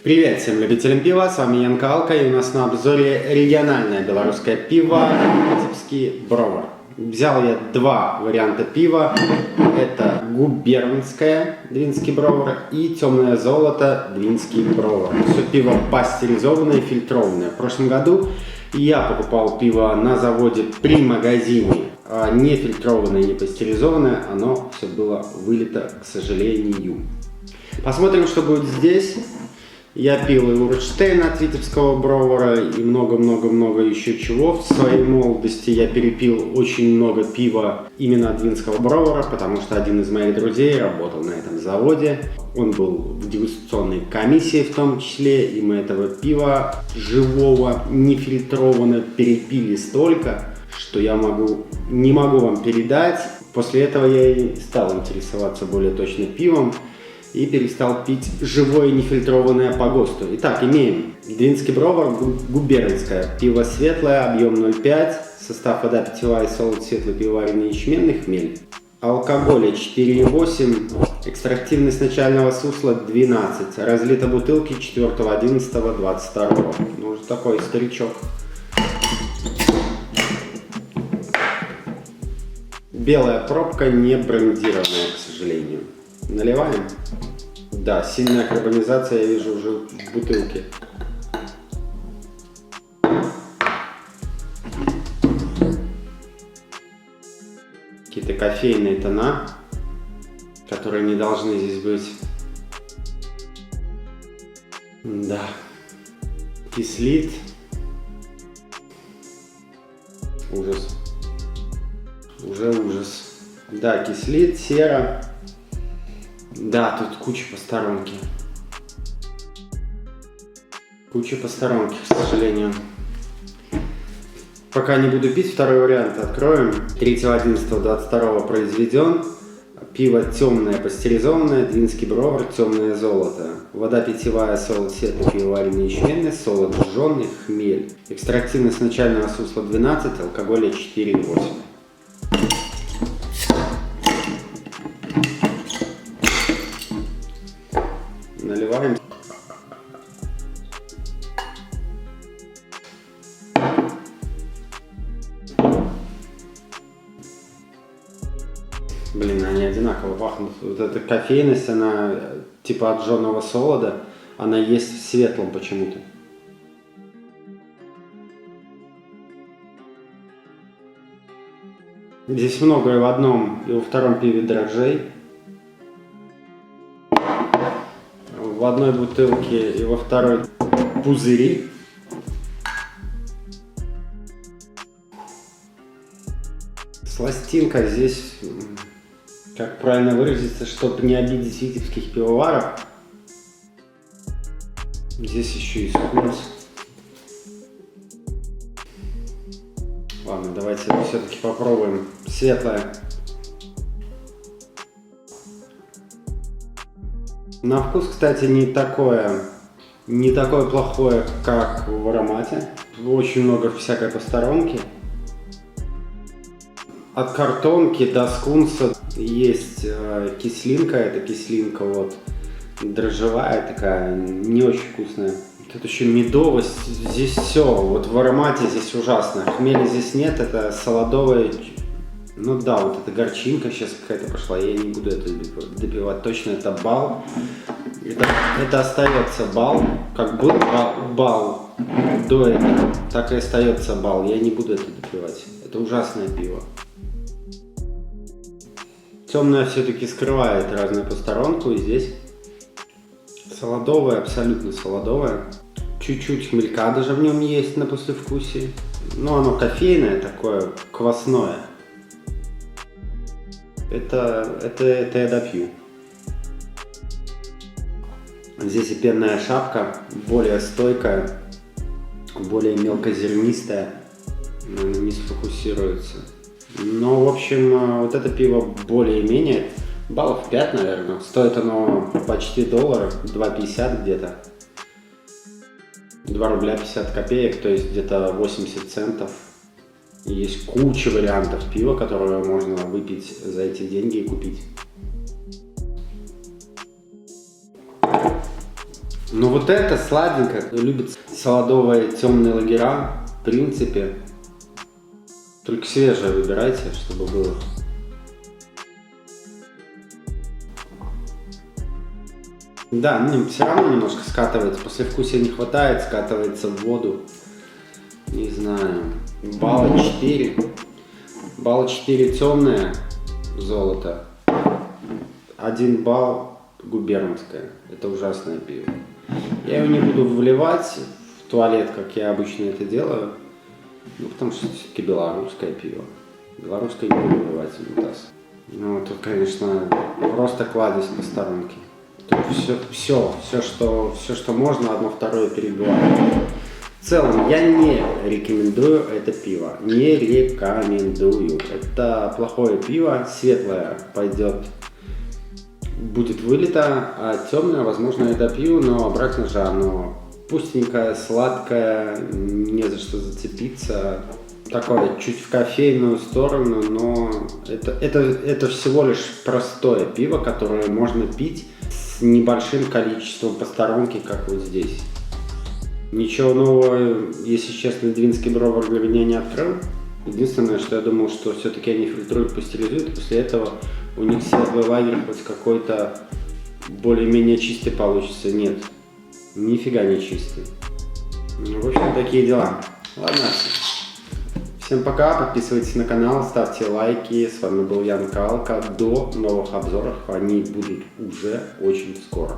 Привет всем любителям пива, с вами Ян Калка, и у нас на обзоре региональное белорусское пиво Витебский Бровар. Взял я два варианта пива, это губернское Двинский Бровар и темное золото Двинский Бровар. Все пиво пастеризованное, фильтрованное. В прошлом году я покупал пиво на заводе при магазине, не фильтрованное, не пастеризованное, оно все было вылито, к сожалению. Посмотрим, что будет здесь. Я пил и Урштейн от Витебского Бровара и много-много-много еще чего. В своей молодости я перепил очень много пива именно от Двинского Бровара, потому что один из моих друзей работал на этом заводе. Он был в дегустационной комиссии в том числе, и мы этого пива живого, нефильтрованно перепили столько, что я не могу вам передать. После этого я и стал интересоваться более точно пивом и перестал пить живое нефильтрованное по ГОСТу. Итак, имеем Двинский Бровар, губернское, пиво светлое, объем 0,5, состав вода питьевая, солод, светлый пивоваренный ячменный, хмель. Алкоголя 4,8, экстрактивность начального сусла 12, разлита бутылки 4.11.22. Ну, уже такой старичок. Белая пробка, не брендированная, к сожалению. Наливаем. Да, сильная карбонизация я вижу уже в бутылке. Какие-то кофейные тона, которые не должны здесь быть. Да. Кислит. Ужас. Уже ужас. Да, кислит, сера. Да, тут куча посторонки. Куча посторонки, к сожалению. Пока не буду пить, второй вариант откроем. 3.11.22 произведен. Пиво темное, пастеризованное, Двинский Бровар, темное золото. Вода питьевая, солод, светлый пивоваренный ячменный, солод жженый, хмель. Экстрактивность начального сусла 12, алкоголя 4,8. Наливаем. Блин, они одинаково пахнут. Вот эта кофейность, она типа от жженого солода, она есть в светлом почему-то. Здесь много и в одном, и во втором пиве дрожжей. В одной бутылке и во второй пузыри. Сластинка здесь, как правильно выразиться, чтобы не обидеть витебских пивоваров. Здесь еще и вкус. Ладно, давайте все-таки попробуем светлое. На вкус, кстати, не такое плохое, как в аромате. Очень много всякой посторонки. От картонки до скунса есть кислинка. Это кислинка вот дрожжевая такая, не очень вкусная. Тут еще медовость. Здесь все. Вот в аромате здесь ужасно. Хмеля здесь нет. Это солодовая. Ну да, вот эта горчинка сейчас какая-то пошла, я не буду это допивать, точно это бал. Это остается бал, как был бал до этого, так и остается бал, я не буду это допивать. Это ужасное пиво. Темное все-таки скрывает разную посторонку, и здесь солодовое, абсолютно солодовое. Чуть-чуть хмелька даже в нем есть на послевкусии, но оно кофейное такое, квасное. Это я допью. Здесь и пенная шапка, более стойкая, более мелкозернистая, не сфокусируется. Но, в общем, вот это пиво более-менее, баллов 5, наверное. Стоит оно почти $1, 2,50 где-то. 2 рубля 50 копеек, то есть где-то 80 центов. Есть куча вариантов пива, которые можно выпить за эти деньги и купить. Но вот это сладенько, кто любит солодовые темные лагера, в принципе, только свежее выбирайте, чтобы было. Да, ну, все равно немножко скатывается, послевкусия не хватает, скатывается в воду. Не знаю, балла 4. Балл 4 темное золото. 1 балл губернское. Это ужасное пиво. Я его не буду вливать в туалет, как я обычно это делаю. Ну, потому что все-таки белорусское пиво. Белорусское не буду вливать в унитаз. Ну, тут, конечно, просто кладезь по сторонке. Тут все, что можно, одно второе перебивать. В целом, я не рекомендую это пиво. Не рекомендую. Это плохое пиво. Светлое пойдет, будет вылито, а темное, возможно, это пиво, но обратно же оно пустенькое, сладкое, не за что зацепиться. Такое чуть в кофейную сторону, но это всего лишь простое пиво, которое можно пить с небольшим количеством по сторонке, как вот здесь. Ничего нового, если честно, Двинский Бровар для меня не открыл. Единственное, что я думал, что все-таки они фильтруют, пастеризуют, и после этого у них светлый лагерь хоть какой-то более-менее чистый получится. Нет, нифига не чистый. Ну, в общем, такие дела. Ладно, всем пока, подписывайтесь на канал, ставьте лайки. С вами был Ян Калка. До новых обзоров, они будут уже очень скоро.